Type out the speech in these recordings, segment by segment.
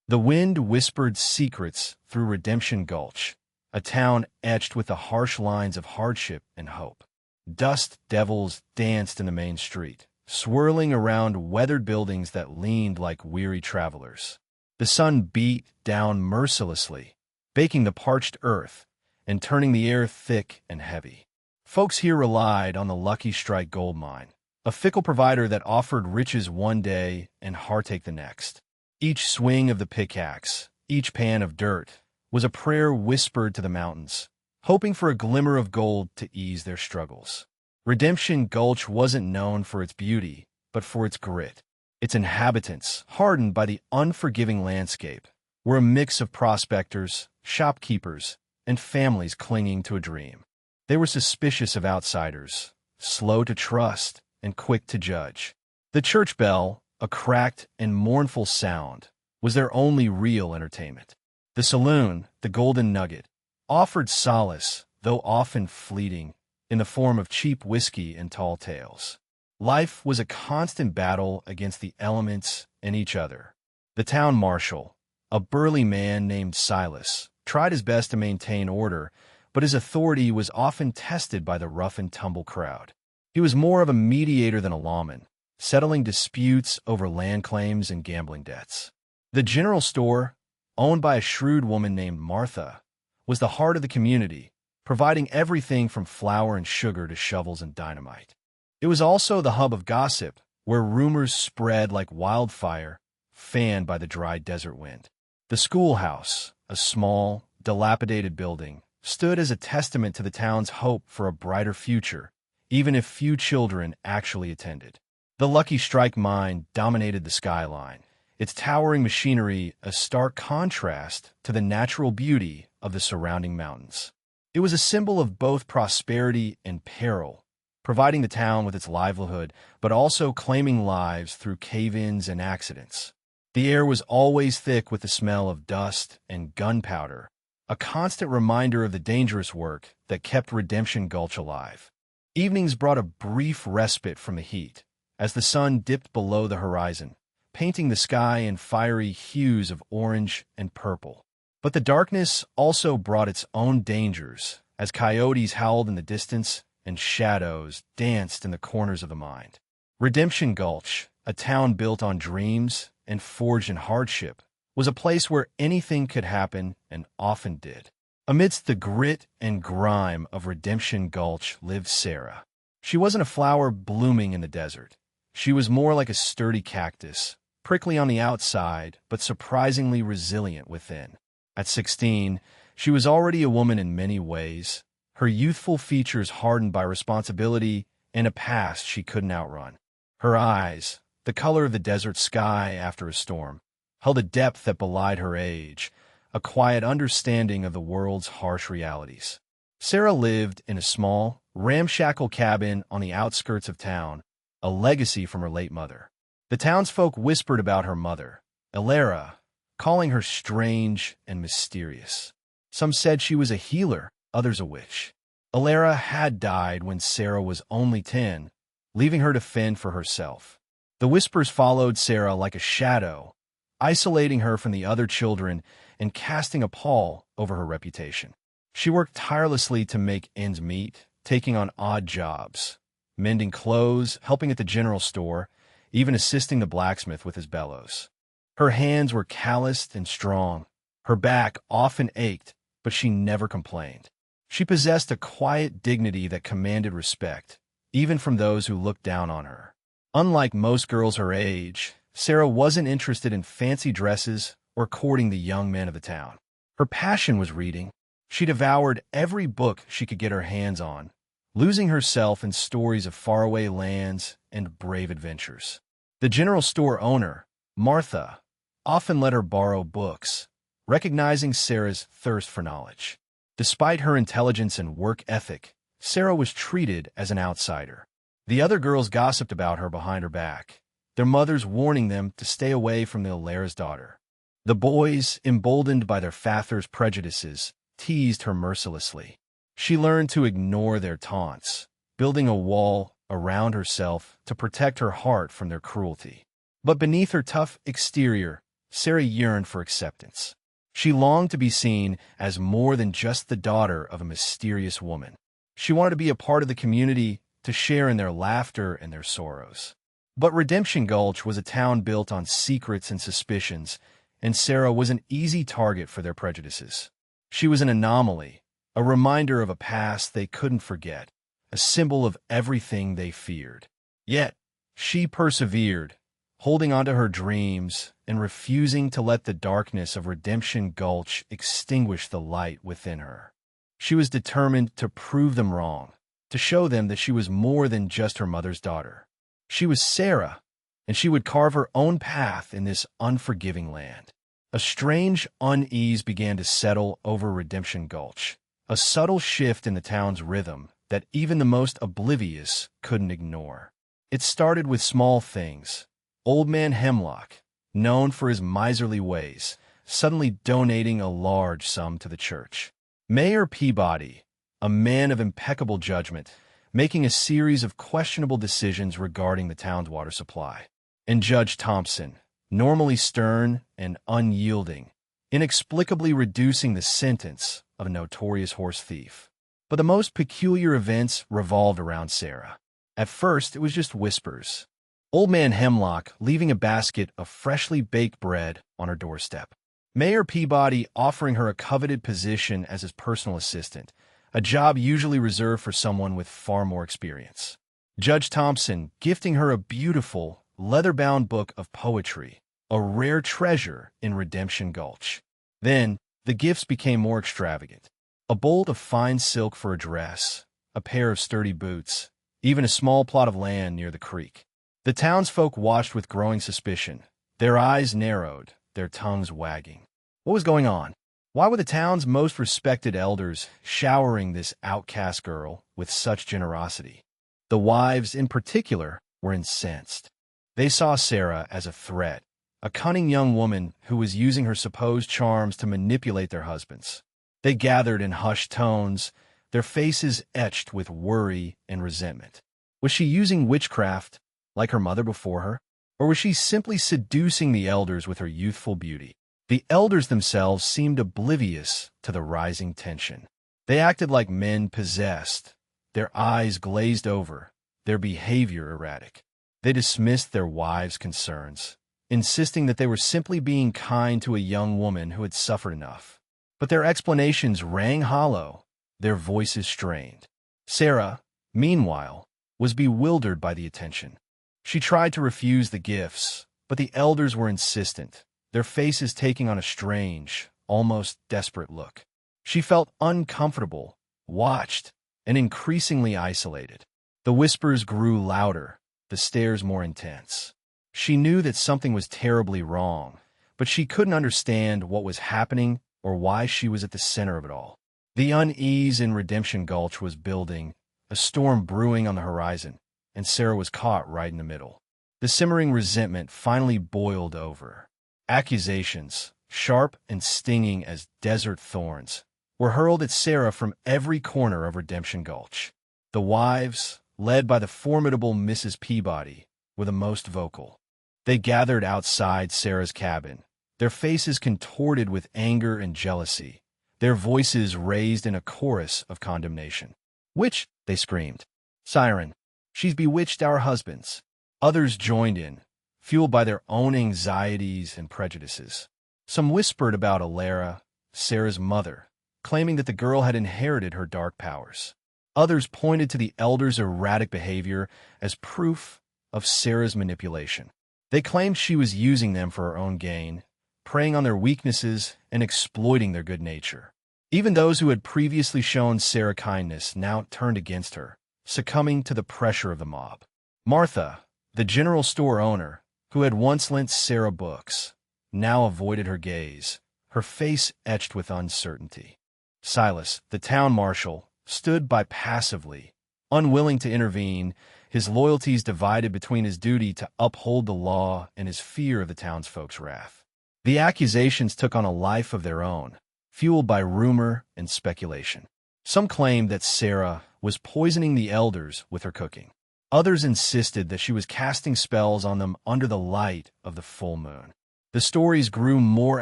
The wind whispered secrets through Redemption Gulch, a town etched with the harsh lines of hardship and hope. Dust devils danced in the main street, swirling around weathered buildings that leaned like weary travelers. The sun beat down mercilessly, baking the parched earth and turning the air thick and heavy. Folks here relied on the Lucky Strike gold mine, a fickle provider that offered riches one day and heartache the next. Each swing of the pickaxe, each pan of dirt, was a prayer whispered to the mountains, hoping for a glimmer of gold to ease their struggles. Redemption Gulch wasn't known for its beauty, but for its grit. Its inhabitants, hardened by the unforgiving landscape, were a mix of prospectors, shopkeepers, and families clinging to a dream. They were suspicious of outsiders, slow to trust, and quick to judge. The church bell, a cracked and mournful sound, was their only real entertainment. The saloon, the Golden Nugget, offered solace, though often fleeting, in the form of cheap whiskey and tall tales. Life was a constant battle against the elements and each other. The town marshal, a burly man named Silas, tried his best to maintain order, but his authority was often tested by the rough-and-tumble crowd. He was more of a mediator than a lawman, settling disputes over land claims and gambling debts. The general store, owned by a shrewd woman named Martha, was the heart of the community, providing everything from flour and sugar to shovels and dynamite. It was also the hub of gossip, where rumors spread like wildfire, fanned by the dry desert wind. The schoolhouse, a small, dilapidated building, stood as a testament to the town's hope for a brighter future, even if few children actually attended. The Lucky Strike mine dominated the skyline, its towering machinery a stark contrast to the natural beauty of the surrounding mountains. It was a symbol of both prosperity and peril, providing the town with its livelihood, but also claiming lives through cave-ins and accidents. The air was always thick with the smell of dust and gunpowder, a constant reminder of the dangerous work that kept Redemption Gulch alive. Evenings brought a brief respite from the heat, as the sun dipped below the horizon, painting the sky in fiery hues of orange and purple. But the darkness also brought its own dangers, as coyotes howled in the distance and shadows danced in the corners of the mind. Redemption Gulch, a town built on dreams and forged in hardship, was a place where anything could happen and often did. Amidst the grit and grime of Redemption Gulch lived Sarah. She wasn't a flower blooming in the desert. She was more like a sturdy cactus, prickly on the outside, but surprisingly resilient within. At 16, she was already a woman in many ways, her youthful features hardened by responsibility and a past she couldn't outrun. Her eyes, the color of the desert sky after a storm, held a depth that belied her age, a quiet understanding of the world's harsh realities. Sarah lived in a small, ramshackle cabin on the outskirts of town, a legacy from her late mother. The townsfolk whispered about her mother, Elara, calling her strange and mysterious. Some said she was a healer, others a witch. Elara had died when Sarah was only 10, leaving her to fend for herself. The whispers followed Sarah like a shadow, isolating her from the other children and casting a pall over her reputation. She worked tirelessly to make ends meet, taking on odd jobs, mending clothes, helping at the general store, even assisting the blacksmith with his bellows. Her hands were calloused and strong. Her back often ached, but she never complained. She possessed a quiet dignity that commanded respect, even from those who looked down on her. Unlike most girls her age, Sarah wasn't interested in fancy dresses or courting the young men of the town. Her passion was reading. She devoured every book she could get her hands on, losing herself in stories of faraway lands and brave adventures. The general store owner, Martha, often let her borrow books, recognizing Sarah's thirst for knowledge. Despite her intelligence and work ethic, Sarah was treated as an outsider. The other girls gossiped about her behind her back, their mothers warning them to stay away from the Alara's daughter. The boys, emboldened by their father's prejudices, teased her mercilessly. She learned to ignore their taunts, building a wall around herself to protect her heart from their cruelty. But beneath her tough exterior, Sarah yearned for acceptance. She longed to be seen as more than just the daughter of a mysterious woman. She wanted to be a part of the community, to share in their laughter and their sorrows. But Redemption Gulch was a town built on secrets and suspicions, and Sarah was an easy target for their prejudices. She was an anomaly, a reminder of a past they couldn't forget, a symbol of everything they feared. Yet, she persevered, holding on to her dreams and refusing to let the darkness of Redemption Gulch extinguish the light within her. She was determined to prove them wrong, to show them that she was more than just her mother's daughter. She was Sarah, and she would carve her own path in this unforgiving land. A strange unease began to settle over Redemption Gulch, a subtle shift in the town's rhythm that even the most oblivious couldn't ignore. It started with small things. Old Man Hemlock, known for his miserly ways, suddenly donating a large sum to the church. Mayor Peabody, a man of impeccable judgment, making a series of questionable decisions regarding the town's water supply. And Judge Thompson, normally stern and unyielding, inexplicably reducing the sentence of a notorious horse thief. But the most peculiar events revolved around Sarah. At first, it was just whispers. Old Man Hemlock leaving a basket of freshly baked bread on her doorstep. Mayor Peabody offering her a coveted position as his personal assistant, a job usually reserved for someone with far more experience. Judge Thompson gifting her a beautiful, leather-bound book of poetry, a rare treasure in Redemption Gulch. Then, the gifts became more extravagant. A bolt of fine silk for a dress, a pair of sturdy boots, even a small plot of land near the creek. The townsfolk watched with growing suspicion, their eyes narrowed, their tongues wagging. What was going on? Why were the town's most respected elders showering this outcast girl with such generosity? The wives, in particular, were incensed. They saw Sarah as a threat, a cunning young woman who was using her supposed charms to manipulate their husbands. They gathered in hushed tones, their faces etched with worry and resentment. Was she using witchcraft, like her mother before her? Or was she simply seducing the elders with her youthful beauty? The elders themselves seemed oblivious to the rising tension. They acted like men possessed, their eyes glazed over, their behavior erratic. They dismissed their wives' concerns, insisting that they were simply being kind to a young woman who had suffered enough. But their explanations rang hollow, their voices strained. Sarah, meanwhile, was bewildered by the attention. She tried to refuse the gifts, but the elders were insistent, their faces taking on a strange, almost desperate look. She felt uncomfortable, watched, and increasingly isolated. The whispers grew louder, the stares more intense. She knew that something was terribly wrong, but she couldn't understand what was happening or why she was at the center of it all. The unease in Redemption Gulch was building, a storm brewing on the horizon, and Sarah was caught right in the middle. The simmering resentment finally boiled over. Accusations, sharp and stinging as desert thorns, were hurled at Sarah from every corner of Redemption Gulch. The wives, led by the formidable Mrs. Peabody, were the most vocal. They gathered outside Sarah's cabin, their faces contorted with anger and jealousy, their voices raised in a chorus of condemnation. "Witch!" they screamed. "Siren! She's bewitched our husbands." Others joined in, fueled by their own anxieties and prejudices. Some whispered about Alara, Sarah's mother, claiming that the girl had inherited her dark powers. Others pointed to the elders' erratic behavior as proof of Sarah's manipulation. They claimed she was using them for her own gain, preying on their weaknesses and exploiting their good nature. Even those who had previously shown Sarah kindness now turned against her, succumbing to the pressure of the mob. Martha, the general store owner, who had once lent Sarah books, now avoided her gaze, her face etched with uncertainty. Silas, the town marshal, stood by passively, unwilling to intervene, his loyalties divided between his duty to uphold the law and his fear of the townsfolk's wrath. The accusations took on a life of their own, fueled by rumor and speculation. Some claimed that Sarah was poisoning the elders with her cooking. Others insisted that she was casting spells on them under the light of the full moon. The stories grew more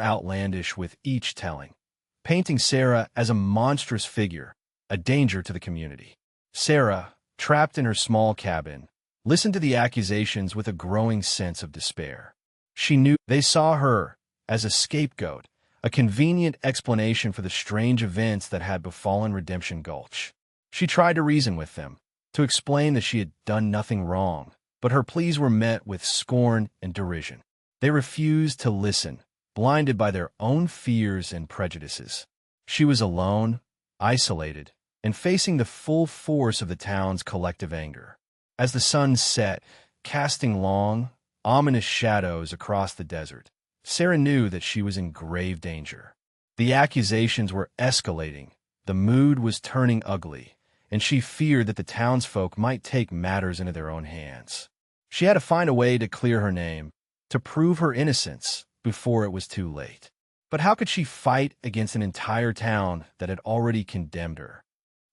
outlandish with each telling, painting Sarah as a monstrous figure, a danger to the community. Sarah, trapped in her small cabin, listened to the accusations with a growing sense of despair. She knew they saw her as a scapegoat, a convenient explanation for the strange events that had befallen Redemption Gulch. She tried to reason with them, to explain that she had done nothing wrong, but her pleas were met with scorn and derision. They refused to listen, blinded by their own fears and prejudices. She was alone, isolated, and facing the full force of the town's collective anger. As the sun set, casting long, ominous shadows across the desert, Sarah knew that she was in grave danger. The accusations were escalating, the mood was turning ugly, and she feared that the townsfolk might take matters into their own hands. She had to find a way to clear her name, to prove her innocence before it was too late. But how could she fight against an entire town that had already condemned her?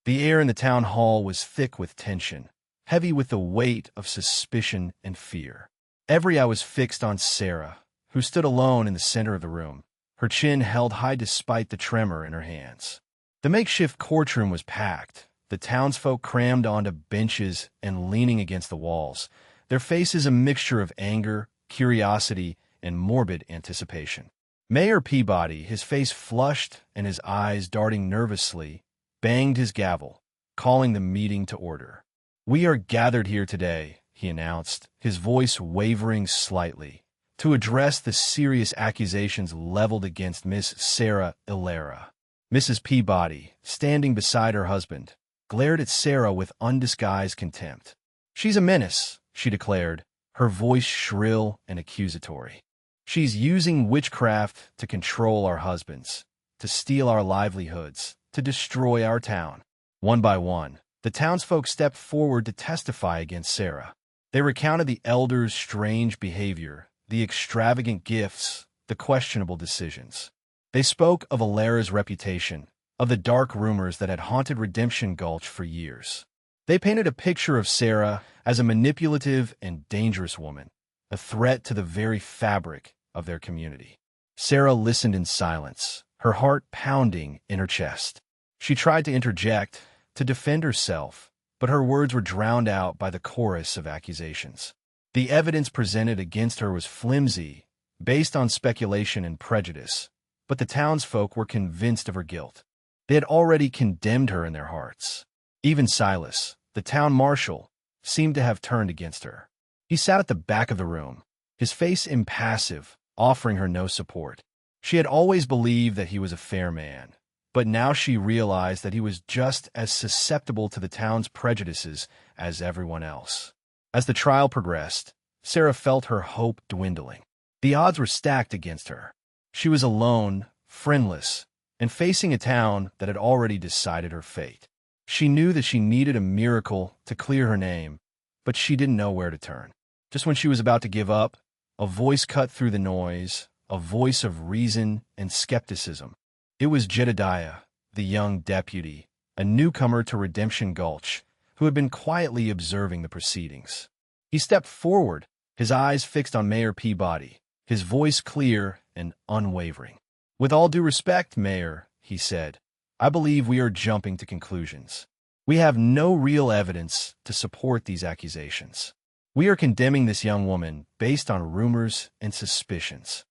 The air in the town hall was thick with tension, heavy with the weight of suspicion and fear. Every eye was fixed on Sarah, who stood alone in the center of the room, her chin held high despite the tremor in her hands. The makeshift courtroom was packed, the townsfolk crammed onto benches and leaning against the walls, their faces a mixture of anger, curiosity, and morbid anticipation. Mayor Peabody, his face flushed and his eyes darting nervously, banged his gavel, calling the meeting to order. "We are gathered here today," he announced, his voice wavering slightly, "to address the serious accusations leveled against Miss Sarah Ilera." Mrs. Peabody, standing beside her husband, glared at Sarah with undisguised contempt. "She's a menace," she declared, her voice shrill and accusatory. "She's using witchcraft to control our husbands, to steal our livelihoods, to destroy our town." One by one, the townsfolk stepped forward to testify against Sarah. They recounted the elders' strange behavior, the extravagant gifts, the questionable decisions. They spoke of Ilera's reputation, of the dark rumors that had haunted Redemption Gulch for years. They painted a picture of Sarah as a manipulative and dangerous woman, a threat to the very fabric of their community. Sarah listened in silence, her heart pounding in her chest. She tried to interject, to defend herself, but her words were drowned out by the chorus of accusations. The evidence presented against her was flimsy, based on speculation and prejudice, but the townsfolk were convinced of her guilt. They had already condemned her in their hearts. Even Silas, the town marshal, seemed to have turned against her. He sat at the back of the room, his face impassive, offering her no support. She had always believed that he was a fair man, but now she realized that he was just as susceptible to the town's prejudices as everyone else. As the trial progressed, Sarah felt her hope dwindling. The odds were stacked against her. She was alone, friendless, and facing a town that had already decided her fate. She knew that she needed a miracle to clear her name, but she didn't know where to turn. Just when she was about to give up, a voice cut through the noise, a voice of reason and skepticism. It was Jedediah, the young deputy, a newcomer to Redemption Gulch, who had been quietly observing the proceedings. He stepped forward, his eyes fixed on Mayor Peabody, his voice clear and unwavering. "With all due respect, Mayor," he said, "I believe we are jumping to conclusions. We have no real evidence to support these accusations. We are condemning this young woman based on rumors and suspicions."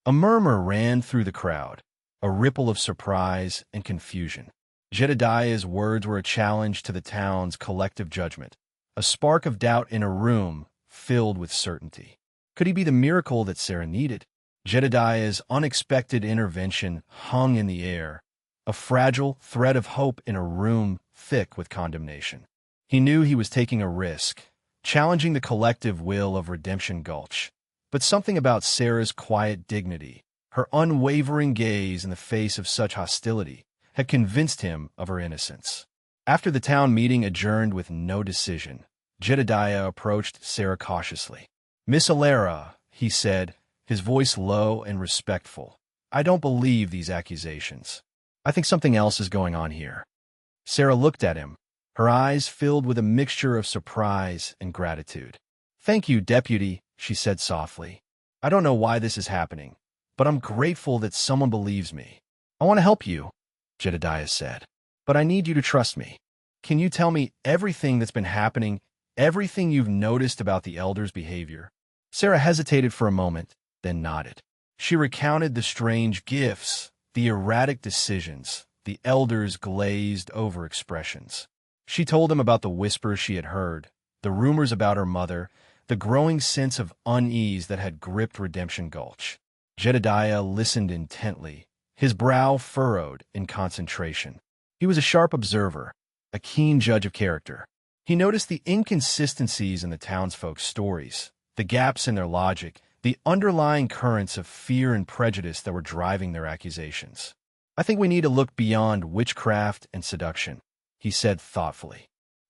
A murmur ran through the crowd, a ripple of surprise and confusion. Jedediah's words were a challenge to the town's collective judgment, a spark of doubt in a room filled with certainty. Could he be the miracle that Sarah needed? Jedediah's unexpected intervention hung in the air, a fragile thread of hope in a room thick with condemnation. He knew he was taking a risk, challenging the collective will of Redemption Gulch. But something about Sarah's quiet dignity, her unwavering gaze in the face of such hostility, had convinced him of her innocence. After the town meeting adjourned with no decision, Jedediah approached Sarah cautiously. "Miss Ilera," he said, his voice low and respectful, "I don't believe these accusations. I think something else is going on here." Sarah looked at him, her eyes filled with a mixture of surprise and gratitude. "Thank you, Deputy," she said softly. I don't know why this is happening, but I'm grateful that someone believes me. I want to help you, Jedediah said, but I need you to trust me. Can you tell me everything that's been happening, everything you've noticed about the elders' behavior? Sarah hesitated for a moment, then nodded. She recounted the strange gifts, the erratic decisions, the elders' glazed-over expressions. She told him about the whispers she had heard, the rumors about her mother, the growing sense of unease that had gripped Redemption Gulch. Jedediah listened intently, his brow furrowed in concentration. He was a sharp observer, a keen judge of character. He noticed the inconsistencies in the townsfolk's stories, the gaps in their logic, the underlying currents of fear and prejudice that were driving their accusations. I think we need to look beyond witchcraft and seduction, he said thoughtfully.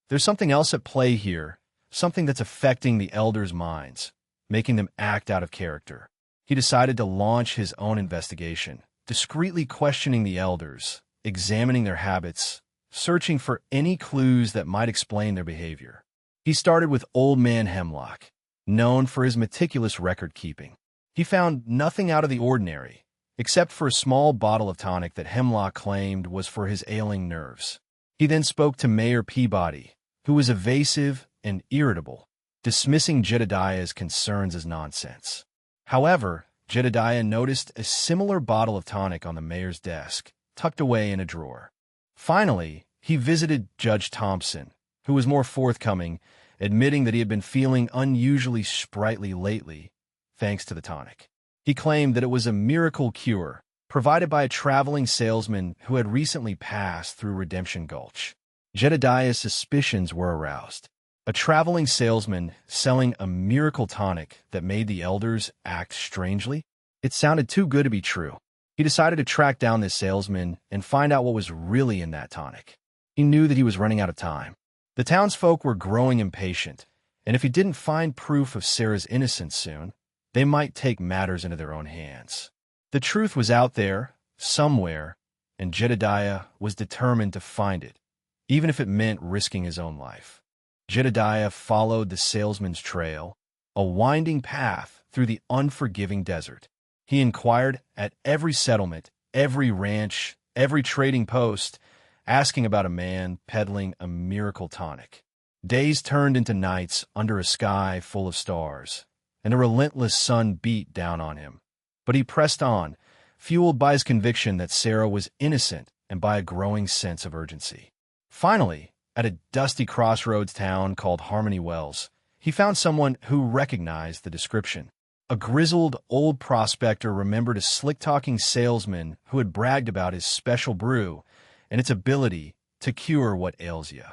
There's something else at play here, something that's affecting the elders' minds, making them act out of character. He decided to launch his own investigation, discreetly questioning the elders, examining their habits, searching for any clues that might explain their behavior. He started with Old Man Hemlock, known for his meticulous record-keeping. He found nothing out of the ordinary, except for a small bottle of tonic that Hemlock claimed was for his ailing nerves. He then spoke to Mayor Peabody, who was evasive and irritable, dismissing Jedediah's concerns as nonsense. However, Jedediah noticed a similar bottle of tonic on the mayor's desk, tucked away in a drawer. Finally, he visited Judge Thompson, who was more forthcoming, admitting that he had been feeling unusually sprightly lately, thanks to the tonic. He claimed that it was a miracle cure, provided by a traveling salesman who had recently passed through Redemption Gulch. Jedediah's suspicions were aroused. A traveling salesman selling a miracle tonic that made the elders act strangely? It sounded too good to be true. He decided to track down this salesman and find out what was really in that tonic. He knew that he was running out of time. The townsfolk were growing impatient, and if he didn't find proof of Sarah's innocence soon, they might take matters into their own hands. The truth was out there, somewhere, and Jedediah was determined to find it, even if it meant risking his own life. Jedediah followed the salesman's trail, a winding path through the unforgiving desert. He inquired at every settlement, every ranch, every trading post, asking about a man peddling a miracle tonic. Days turned into nights under a sky full of stars, and a relentless sun beat down on him. But he pressed on, fueled by his conviction that Sarah was innocent and by a growing sense of urgency. Finally, at a dusty crossroads town called Harmony Wells, he found someone who recognized the description. A grizzled old prospector remembered a slick-talking salesman who had bragged about his special brew and its ability to cure what ails you.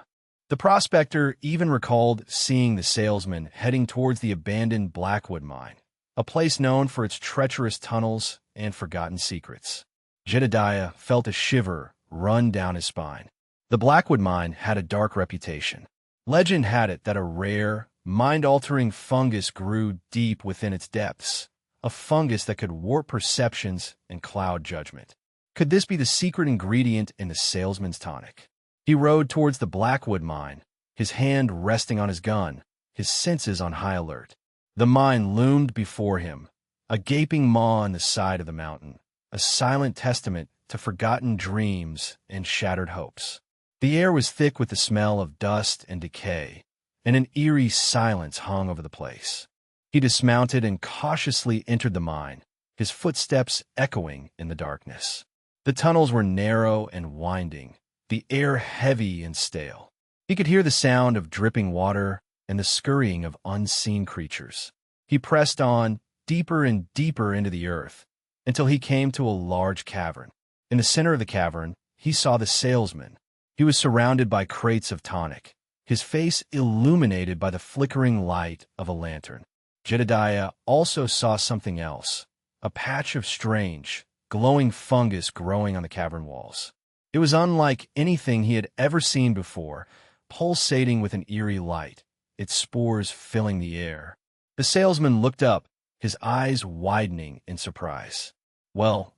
The prospector even recalled seeing the salesman heading towards the abandoned Blackwood mine, a place known for its treacherous tunnels and forgotten secrets. Jedediah felt a shiver run down his spine. The Blackwood mine had a dark reputation. Legend had it that a rare, mind-altering fungus grew deep within its depths, a fungus that could warp perceptions and cloud judgment. Could this be the secret ingredient in the salesman's tonic? He rode towards the Blackwood mine, his hand resting on his gun, his senses on high alert. The mine loomed before him, a gaping maw in the side of the mountain, a silent testament to forgotten dreams and shattered hopes. The air was thick with the smell of dust and decay, and an eerie silence hung over the place. He dismounted and cautiously entered the mine, his footsteps echoing in the darkness. The tunnels were narrow and winding, the air heavy and stale. He could hear the sound of dripping water and the scurrying of unseen creatures. He pressed on, deeper and deeper into the earth, until he came to a large cavern. In the center of the cavern, he saw the salesman. He was surrounded by crates of tonic, his face illuminated by the flickering light of a lantern. Jedediah also saw something else, a patch of strange, glowing fungus growing on the cavern walls. It was unlike anything he had ever seen before, pulsating with an eerie light, its spores filling the air. The salesman looked up, his eyes widening in surprise. Well,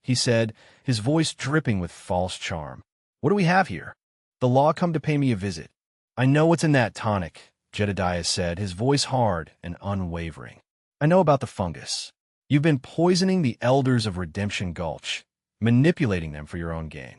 he said, his voice dripping with false charm. What do we have here? The law come to pay me a visit. I know what's in that tonic, Jedediah said, his voice hard and unwavering. I know about the fungus. You've been poisoning the elders of Redemption Gulch, manipulating them for your own gain.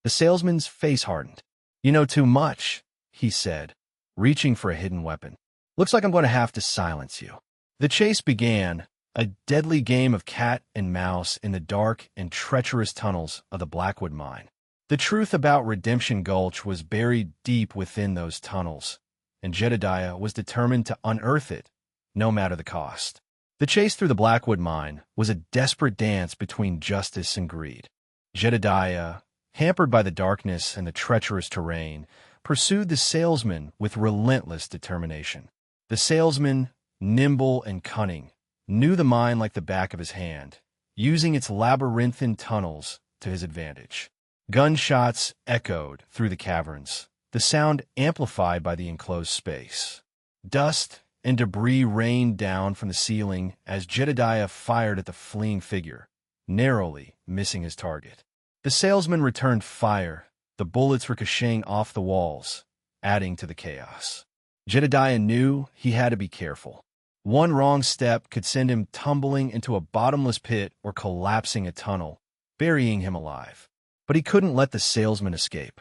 The salesman's face hardened. You know too much, he said, reaching for a hidden weapon. Looks like I'm going to have to silence you. The chase began, a deadly game of cat and mouse in the dark and treacherous tunnels of the Blackwood mine. The truth about Redemption Gulch was buried deep within those tunnels, and Jedediah was determined to unearth it, no matter the cost. The chase through the Blackwood mine was a desperate dance between justice and greed. Jedediah, hampered by the darkness and the treacherous terrain, pursued the salesman with relentless determination. The salesman, nimble and cunning, knew the mine like the back of his hand, using its labyrinthine tunnels to his advantage. Gunshots echoed through the caverns, the sound amplified by the enclosed space. Dust and debris rained down from the ceiling as Jedediah fired at the fleeing figure, narrowly missing his target. The salesman returned fire, the bullets ricocheting off the walls, adding to the chaos. Jedediah knew he had to be careful. One wrong step could send him tumbling into a bottomless pit or collapsing a tunnel, burying him alive. But he couldn't let the salesman escape.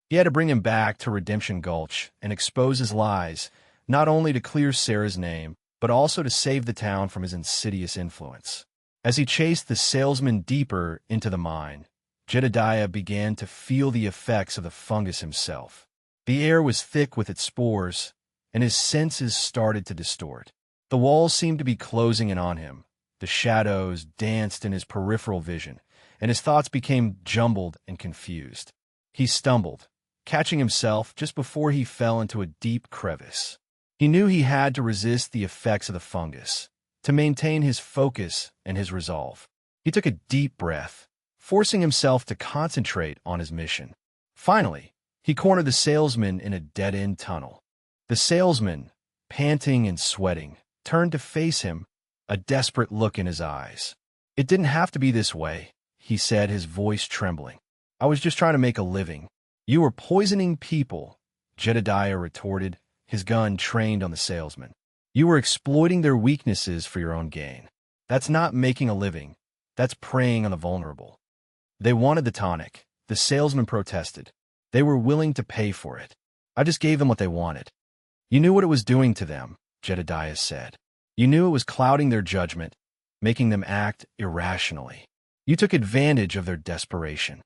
He had to bring him back to Redemption Gulch and expose his lies, not only to clear Sarah's name, but also to save the town from his insidious influence. As he chased the salesman deeper into the mine, Jedediah began to feel the effects of the fungus himself. The air was thick with its spores, and his senses started to distort. The walls seemed to be closing in on him. The shadows danced in his peripheral vision, and his thoughts became jumbled and confused. He stumbled, catching himself just before he fell into a deep crevice. He knew he had to resist the effects of the fungus, to maintain his focus and his resolve. He took a deep breath, forcing himself to concentrate on his mission. Finally, he cornered the salesman in a dead-end tunnel. The salesman, panting and sweating, turned to face him, a desperate look in his eyes. "It didn't have to be this way," he said, his voice trembling. "I was just trying to make a living." "You were poisoning people," Jedediah retorted, his gun trained on the salesman. "You were exploiting their weaknesses for your own gain. That's not making a living. That's preying on the vulnerable." "They wanted the tonic," the salesman protested. "They were willing to pay for it. I just gave them what they wanted." "You knew what it was doing to them," Jedediah said. "You knew it was clouding their judgment, making them act irrationally. You took advantage of their desperation."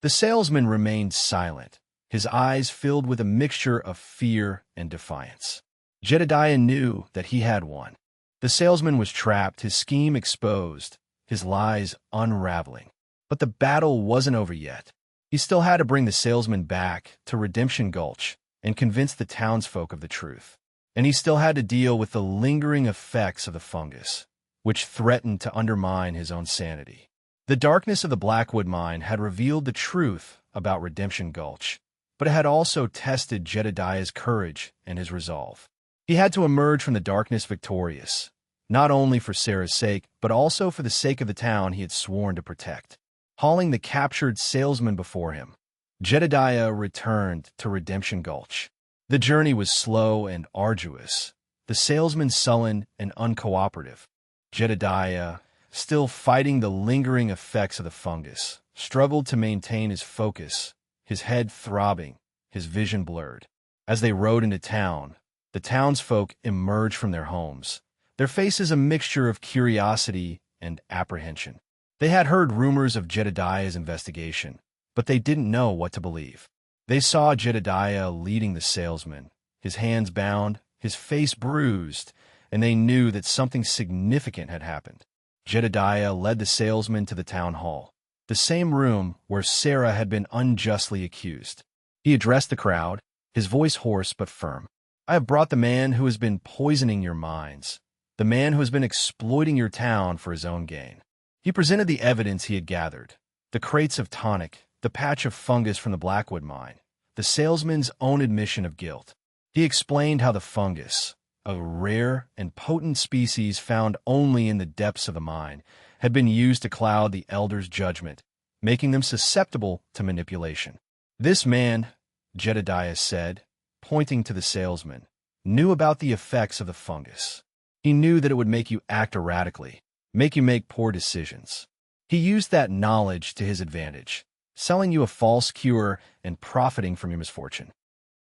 The salesman remained silent, his eyes filled with a mixture of fear and defiance. Jedediah knew that he had won. The salesman was trapped, his scheme exposed, his lies unraveling. But the battle wasn't over yet. He still had to bring the salesman back to Redemption Gulch and convince the townsfolk of the truth. And he still had to deal with the lingering effects of the fungus, which threatened to undermine his own sanity. The darkness of the Blackwood mine had revealed the truth about Redemption Gulch, but it had also tested Jedediah's courage and his resolve. He had to emerge from the darkness victorious, not only for Sarah's sake, but also for the sake of the town he had sworn to protect. Hauling the captured salesman before him, Jedediah returned to Redemption Gulch. The journey was slow and arduous, the salesman sullen and uncooperative. Jedediah, still fighting the lingering effects of the fungus, struggled to maintain his focus, his head throbbing, his vision blurred. As they rode into town, the townsfolk emerged from their homes, their faces a mixture of curiosity and apprehension. They had heard rumors of Jedediah's investigation, but they didn't know what to believe. They saw Jedediah leading the salesman, his hands bound, his face bruised, and they knew that something significant had happened. Jedediah led the salesman to the town hall, the same room where Sarah had been unjustly accused. He addressed the crowd, his voice hoarse but firm. "I have brought the man who has been poisoning your minds, the man who has been exploiting your town for his own gain." He presented the evidence he had gathered, the crates of tonic, the patch of fungus from the Blackwood mine, the salesman's own admission of guilt. He explained how the fungus, a rare and potent species found only in the depths of the mine, had been used to cloud the elders' judgment, making them susceptible to manipulation. "This man," Jedediah said, pointing to the salesman, "knew about the effects of the fungus. He knew that it would make you act erratically, make you make poor decisions. He used that knowledge to his advantage, selling you a false cure and profiting from your misfortune.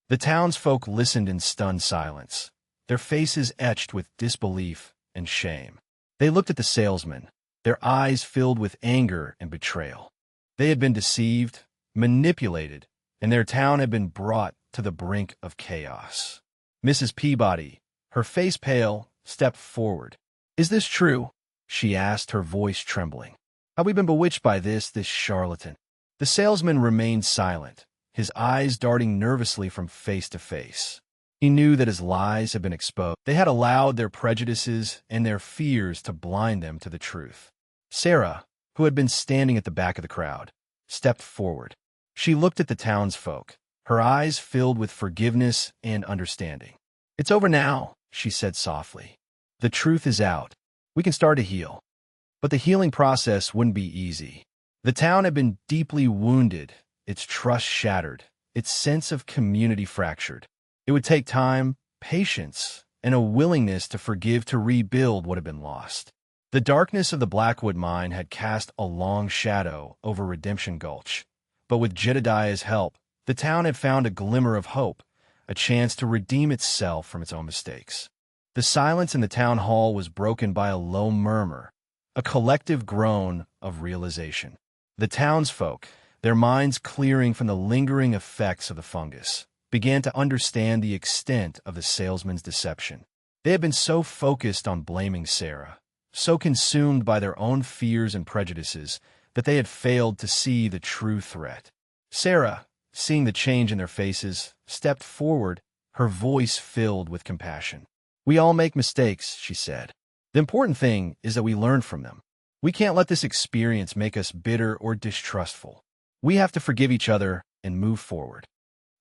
The townsfolk listened in stunned silence, their faces etched with disbelief and shame. They looked at the salesman, their eyes filled with anger and betrayal. They had been deceived, manipulated, and their town had been brought to the brink of chaos. Mrs. Peabody, her face pale, stepped forward. "Is this true?" she asked, her voice trembling. "Have we been bewitched by this charlatan?" The salesman remained silent, his eyes darting nervously from face to face. He knew that his lies had been exposed. They had allowed their prejudices and their fears to blind them to the truth. Sarah, who had been standing at the back of the crowd, stepped forward. She looked at the townsfolk, her eyes filled with forgiveness and understanding. "It's over now," she said softly. "The truth is out. We can start to heal." But the healing process wouldn't be easy. The town had been deeply wounded, its trust shattered, its sense of community fractured. It would take time, patience, and a willingness to forgive to rebuild what had been lost. The darkness of the Blackwood mine had cast a long shadow over Redemption Gulch, but with Jedediah's help, the town had found a glimmer of hope, a chance to redeem itself from its own mistakes. The silence in the town hall was broken by a low murmur, a collective groan of realization. The townsfolk, their minds clearing from the lingering effects of the fungus, began to understand the extent of the salesman's deception. They had been so focused on blaming Sarah, so consumed by their own fears and prejudices, that they had failed to see the true threat. Sarah, seeing the change in their faces, stepped forward, her voice filled with compassion. "We all make mistakes," she said. "The important thing is that we learn from them. We can't let this experience make us bitter or distrustful. We have to forgive each other and move forward."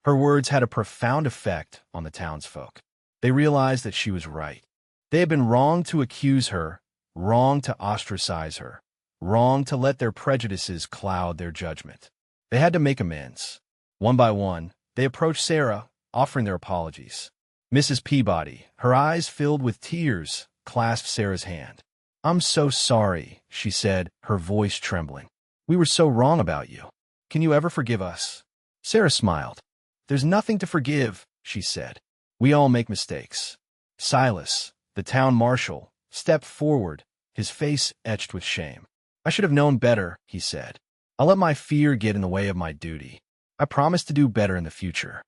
Her words had a profound effect on the townsfolk. They realized that she was right. They had been wrong to accuse her, wrong to ostracize her, wrong to let their prejudices cloud their judgment. They had to make amends. One by one, they approached Sarah, offering their apologies. Mrs. Peabody, her eyes filled with tears, clasped Sarah's hand. "I'm so sorry," she said, her voice trembling. "We were so wrong about you. Can you ever forgive us?" Sarah smiled. "There's nothing to forgive," she said. "We all make mistakes." Silas, the town marshal, stepped forward, his face etched with shame. "I should have known better," he said. "I let my fear get in the way of my duty. I promise to do better in the future."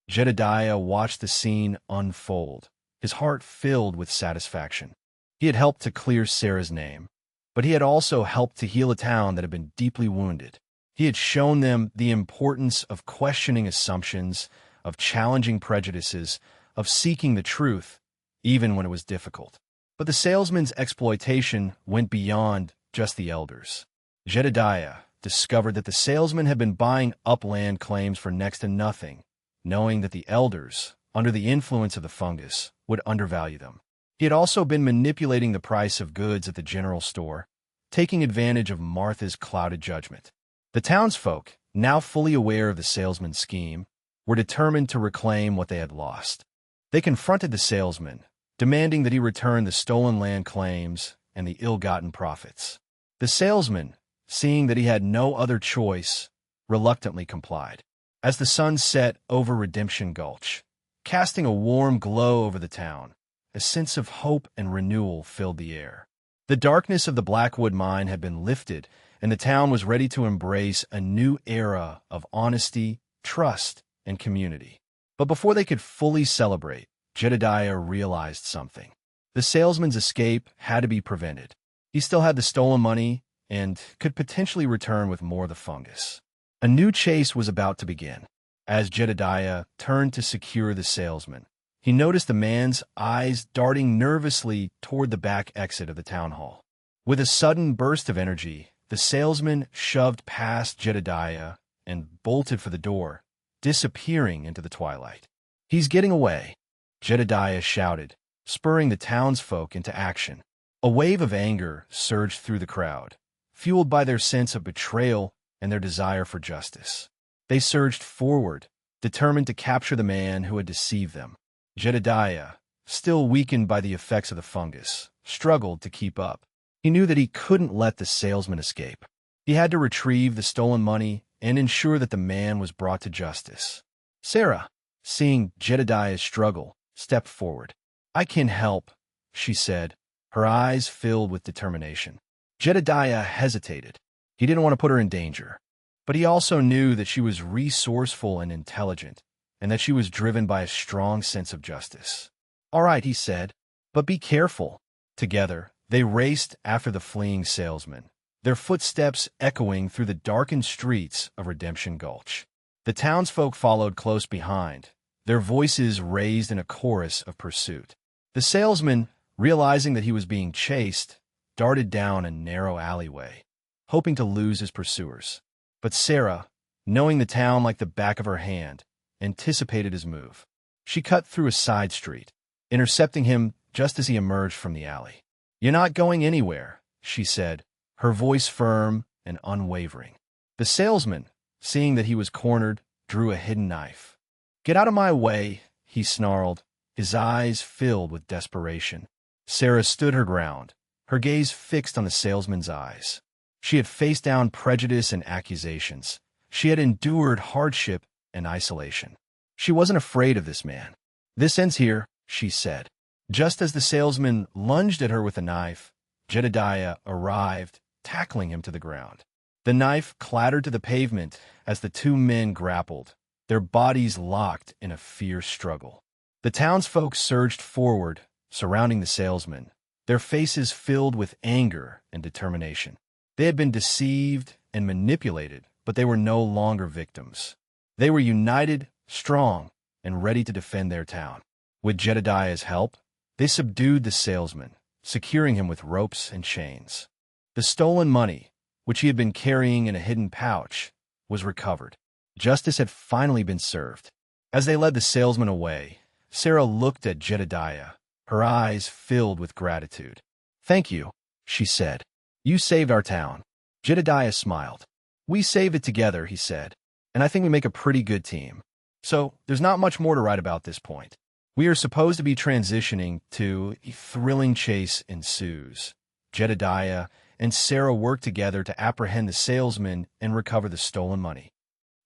Jedediah watched the scene unfold, his heart filled with satisfaction. He had helped to clear Sarah's name, but he had also helped to heal a town that had been deeply wounded. He had shown them the importance of questioning assumptions, of challenging prejudices, of seeking the truth, even when it was difficult. But the salesman's exploitation went beyond just the elders. Jedediah discovered that the salesman had been buying upland claims for next to nothing, knowing that the elders, under the influence of the fungus, would undervalue them. He had also been manipulating the price of goods at the general store, taking advantage of Martha's clouded judgment. The townsfolk, now fully aware of the salesman's scheme, were determined to reclaim what they had lost. They confronted the salesman, demanding that he return the stolen land claims and the ill-gotten profits. The salesman, seeing that he had no other choice, reluctantly complied. As the sun set over Redemption Gulch, casting a warm glow over the town, a sense of hope and renewal filled the air. The darkness of the Blackwood mine had been lifted, and the town was ready to embrace a new era of honesty, trust, and community. But before they could fully celebrate, Jedediah realized something. The salesman's escape had to be prevented. He still had the stolen money and could potentially return with more of the fungus. A new chase was about to begin. As Jedediah turned to secure the salesman, he noticed the man's eyes darting nervously toward the back exit of the town hall. With a sudden burst of energy, the salesman shoved past Jedediah and bolted for the door, disappearing into the twilight. "He's getting away," Jedediah shouted, spurring the townsfolk into action. A wave of anger surged through the crowd, fueled by their sense of betrayal and their desire for justice. They surged forward, determined to capture the man who had deceived them. Jedediah, still weakened by the effects of the fungus, struggled to keep up. He knew that he couldn't let the salesman escape. He had to retrieve the stolen money and ensure that the man was brought to justice. Sarah, seeing Jedediah's struggle, stepped forward. "I can help," she said, her eyes filled with determination. Jedediah hesitated. He didn't want to put her in danger, but he also knew that she was resourceful and intelligent, and that she was driven by a strong sense of justice. "All right," he said, "but be careful." Together, they raced after the fleeing salesman, their footsteps echoing through the darkened streets of Redemption Gulch. The townsfolk followed close behind, their voices raised in a chorus of pursuit. The salesman, realizing that he was being chased, darted down a narrow alleyway, hoping to lose his pursuers. But Sarah, knowing the town like the back of her hand, anticipated his move. She cut through a side street, intercepting him just as he emerged from the alley. "You're not going anywhere," she said, her voice firm and unwavering. The salesman, seeing that he was cornered, drew a hidden knife. "Get out of my way," he snarled, his eyes filled with desperation. Sarah stood her ground, her gaze fixed on the salesman's eyes. She had faced down prejudice and accusations. She had endured hardship and isolation. She wasn't afraid of this man. "This ends here," she said. Just as the salesman lunged at her with a knife, Jedediah arrived, tackling him to the ground. The knife clattered to the pavement as the two men grappled, their bodies locked in a fierce struggle. The townsfolk surged forward, surrounding the salesman, their faces filled with anger and determination. They had been deceived and manipulated, but they were no longer victims. They were united, strong, and ready to defend their town. With Jedediah's help, they subdued the salesman, securing him with ropes and chains. The stolen money, which he had been carrying in a hidden pouch, was recovered. Justice had finally been served. As they led the salesman away, Sarah looked at Jedediah, her eyes filled with gratitude. "Thank you," she said. "You saved our town." Jedediah smiled. "We saved it together," he said, "and I think we make a pretty good team. So there's not much more to write about this point. We are supposed to be transitioning to a thrilling chase ensues. Jedediah and Sarah work together to apprehend the salesman and recover the stolen money.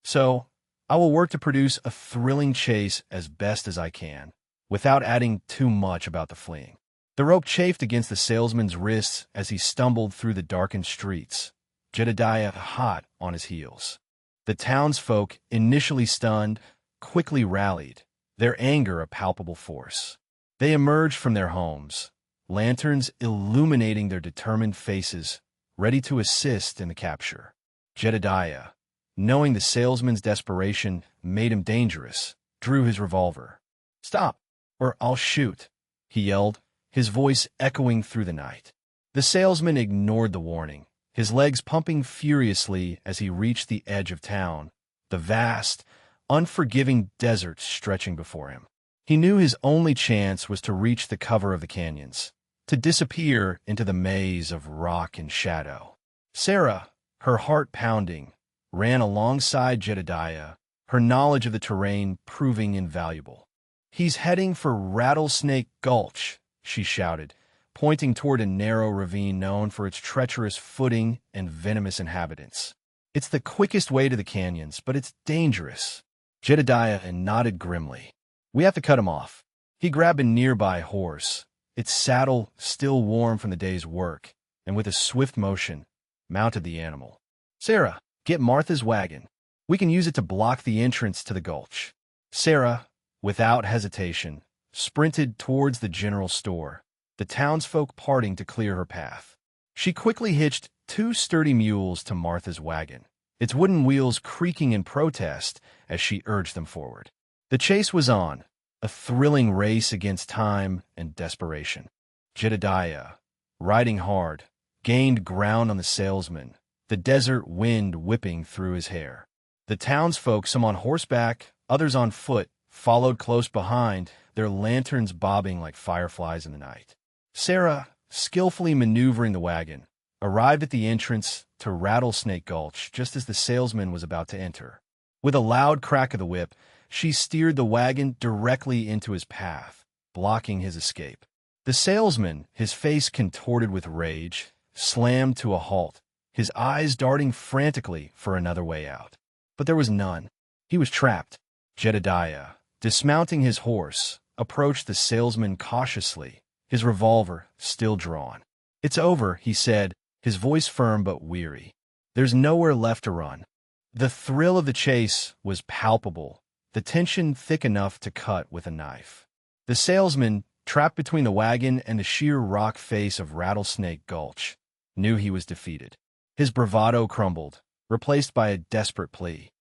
So I will work to produce a thrilling chase as best as I can, without adding too much about the fleeing." The rope chafed against the salesman's wrists as he stumbled through the darkened streets, Jedediah hot on his heels. The townsfolk, initially stunned, quickly rallied, their anger a palpable force. They emerged from their homes, lanterns illuminating their determined faces, ready to assist in the capture. Jedediah, knowing the salesman's desperation made him dangerous, drew his revolver. "Stop, or I'll shoot," he yelled, his voice echoing through the night. The salesman ignored the warning, his legs pumping furiously as he reached the edge of town, the vast, unforgiving desert stretching before him. He knew his only chance was to reach the cover of the canyons, to disappear into the maze of rock and shadow. Sarah, her heart pounding, ran alongside Jedediah, her knowledge of the terrain proving invaluable. "He's heading for Rattlesnake Gulch," she shouted, pointing toward a narrow ravine known for its treacherous footing and venomous inhabitants. "It's the quickest way to the canyons, but it's dangerous." Jedediah nodded grimly. "We have to cut him off." He grabbed a nearby horse, its saddle still warm from the day's work, and with a swift motion, mounted the animal. "Sarah, get Martha's wagon. We can use it to block the entrance to the gulch." Sarah, without hesitation, sprinted towards the general store, the townsfolk parting to clear her path. She quickly hitched 2 sturdy mules to Martha's wagon, its wooden wheels creaking in protest as she urged them forward. The chase was on, a thrilling race against time and desperation. Jedediah, riding hard, gained ground on the salesman, the desert wind whipping through his hair. The townsfolk, some on horseback, others on foot, followed close behind, their lanterns bobbing like fireflies in the night. Sarah, skillfully maneuvering the wagon, arrived at the entrance to Rattlesnake Gulch just as the salesman was about to enter. With a loud crack of the whip, she steered the wagon directly into his path, blocking his escape. The salesman, his face contorted with rage, slammed to a halt, his eyes darting frantically for another way out. But there was none. He was trapped. Jedediah, dismounting his horse, approached the salesman cautiously, his revolver still drawn. "It's over," he said, his voice firm but weary. "There's nowhere left to run." The thrill of the chase was palpable, the tension thick enough to cut with a knife. The salesman, trapped between the wagon and the sheer rock face of Rattlesnake Gulch, knew he was defeated. His bravado crumbled, replaced by a desperate plea.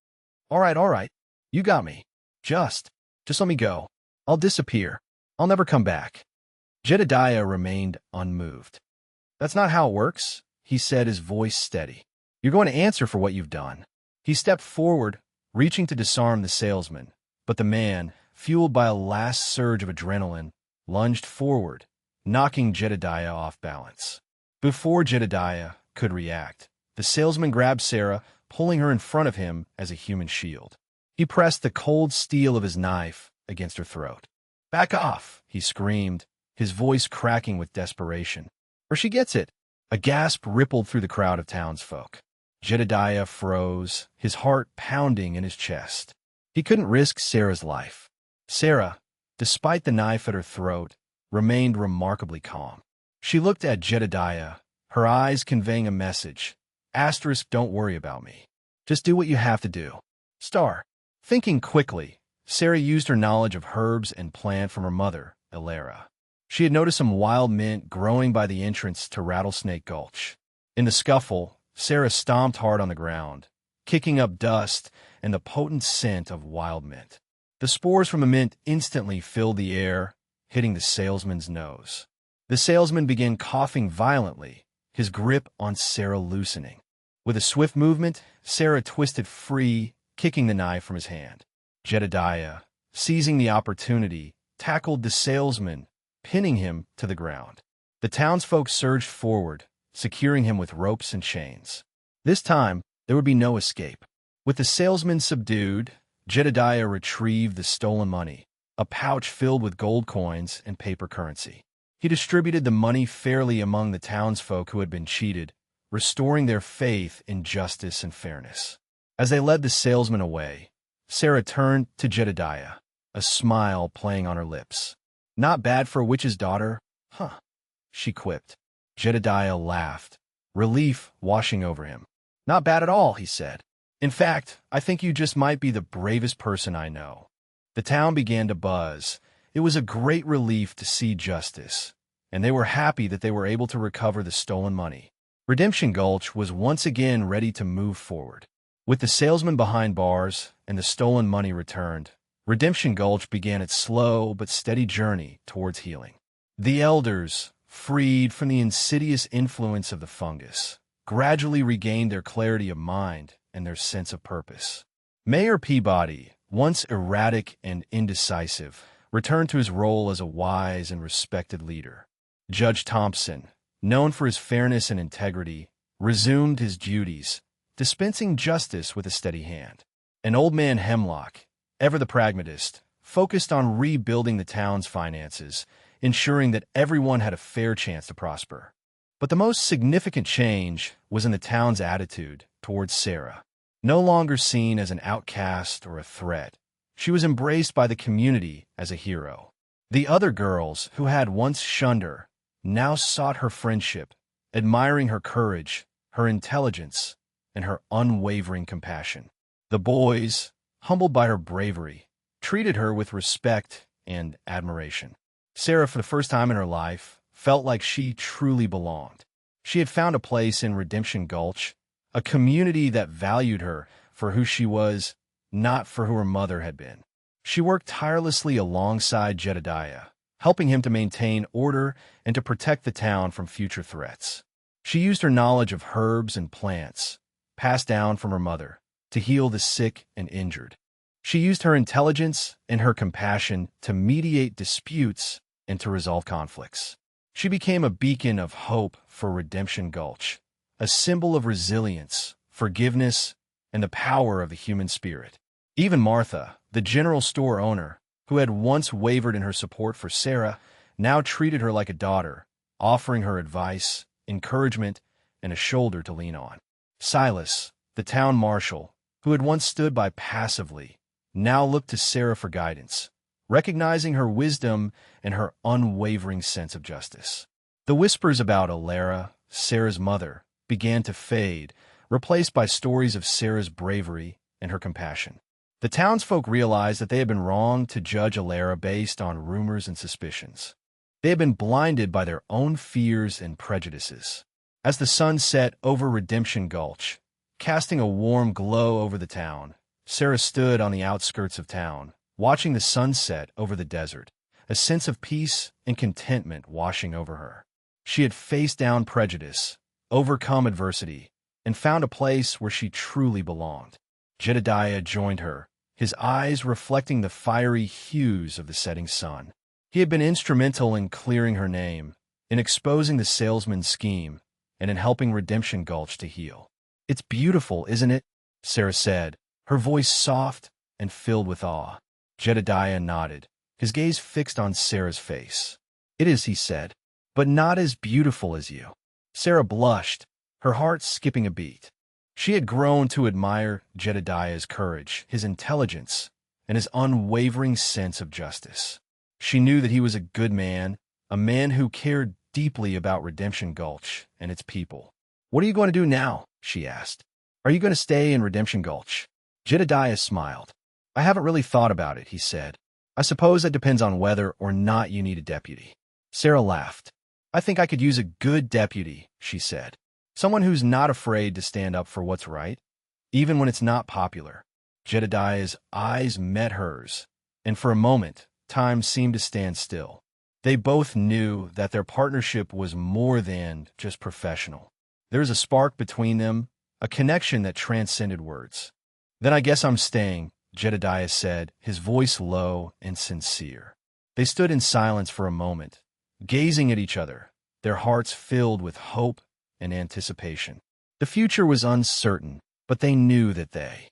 All right, you got me. Just let me go. I'll disappear. I'll never come back." Jedediah remained unmoved. "That's not how it works," he said, his voice steady. "You're going to answer for what you've done." He stepped forward, reaching to disarm the salesman, but the man, fueled by a last surge of adrenaline, lunged forward, knocking Jedediah off balance. Before Jedediah could react, the salesman grabbed Sarah, pulling her in front of him as a human shield. He pressed the cold steel of his knife against her throat. "Back off," he screamed, his voice cracking with desperation. "Or she gets it." A gasp rippled through the crowd of townsfolk. Jedediah froze, his heart pounding in his chest. He couldn't risk Sarah's life. Sarah, despite the knife at her throat, remained remarkably calm. She looked at Jedediah, her eyes conveying a message. Don't worry about me. Just do what you have to do. Star. Thinking quickly, Sarah used her knowledge of herbs and plant from her mother, Elara. She had noticed some wild mint growing by the entrance to Rattlesnake Gulch. In the scuffle, Sarah stomped hard on the ground, kicking up dust and the potent scent of wild mint. The spores from the mint instantly filled the air, hitting the salesman's nose. The salesman began coughing violently, his grip on Sarah loosening. With a swift movement, Sarah twisted free, kicking the knife from his hand. Jedediah, seizing the opportunity, tackled the salesman, pinning him to the ground. The townsfolk surged forward, securing him with ropes and chains. This time, there would be no escape. With the salesman subdued, Jedediah retrieved the stolen money, a pouch filled with gold coins and paper currency. He distributed the money fairly among the townsfolk who had been cheated, restoring their faith in justice and fairness. As they led the salesman away, Sarah turned to Jedediah, a smile playing on her lips. "Not bad for a witch's daughter, huh?" she quipped. Jedediah laughed, relief washing over him. "Not bad at all," he said. "In fact, I think you just might be the bravest person I know." The town began to buzz. It was a great relief to see justice, and they were happy that they were able to recover the stolen money. Redemption Gulch was once again ready to move forward. With the salesman behind bars and the stolen money returned, Redemption Gulch began its slow but steady journey towards healing. The elders, freed from the insidious influence of the fungus, gradually regained their clarity of mind and their sense of purpose. Mayor Peabody, once erratic and indecisive, returned to his role as a wise and respected leader. Judge Thompson, known for his fairness and integrity, resumed his duties, dispensing justice with a steady hand. And Old Man Hemlock, ever the pragmatist, focused on rebuilding the town's finances, ensuring that everyone had a fair chance to prosper. But the most significant change was in the town's attitude towards Sarah. No longer seen as an outcast or a threat, she was embraced by the community as a hero. The other girls who had once shunned her now sought her friendship, admiring her courage, her intelligence, and her unwavering compassion. The boys, humbled by her bravery, treated her with respect and admiration. Sarah, for the first time in her life, felt like she truly belonged. She had found a place in Redemption Gulch, a community that valued her for who she was, not for who her mother had been. She worked tirelessly alongside Jedediah, helping him to maintain order and to protect the town from future threats. She used her knowledge of herbs and plants, passed down from her mother, to heal the sick and injured. She used her intelligence and her compassion to mediate disputes and to resolve conflicts. She became a beacon of hope for Redemption Gulch, a symbol of resilience, forgiveness, and the power of the human spirit. Even Martha, the general store owner, who had once wavered in her support for Sarah, now treated her like a daughter, offering her advice, encouragement, and a shoulder to lean on. Silas, the town marshal, who had once stood by passively, now looked to Sarah for guidance, recognizing her wisdom and her unwavering sense of justice. The whispers about Alara, Sarah's mother, began to fade, replaced by stories of Sarah's bravery and her compassion. The townsfolk realized that they had been wrong to judge Alara based on rumors and suspicions. They had been blinded by their own fears and prejudices. As the sun set over Redemption Gulch, casting a warm glow over the town, Sarah stood on the outskirts of town, watching the sunset over the desert, a sense of peace and contentment washing over her. She had faced down prejudice, overcome adversity, and found a place where she truly belonged. Jedediah joined her, his eyes reflecting the fiery hues of the setting sun. He had been instrumental in clearing her name, in exposing the salesman's scheme, and in helping Redemption Gulch to heal. "It's beautiful, isn't it?" Sarah said, her voice soft and filled with awe. Jedediah nodded, his gaze fixed on Sarah's face. "It is," he said, "but not as beautiful as you." Sarah blushed, her heart skipping a beat. She had grown to admire Jedediah's courage, his intelligence, and his unwavering sense of justice. She knew that he was a good man, a man who cared deeply about Redemption Gulch and its people. "What are you going to do now?" she asked. "Are you going to stay in Redemption Gulch?" Jedediah smiled. "I haven't really thought about it," he said. "I suppose that depends on whether or not you need a deputy." Sarah laughed. "I think I could use a good deputy," she said. "Someone who's not afraid to stand up for what's right, even when it's not popular." Jedediah's eyes met hers, and for a moment, time seemed to stand still. They both knew that their partnership was more than just professional. There was a spark between them, a connection that transcended words. "Then I guess I'm staying," Jedediah said, his voice low and sincere. They stood in silence for a moment, gazing at each other, their hearts filled with hope and anticipation. The future was uncertain, but they knew that they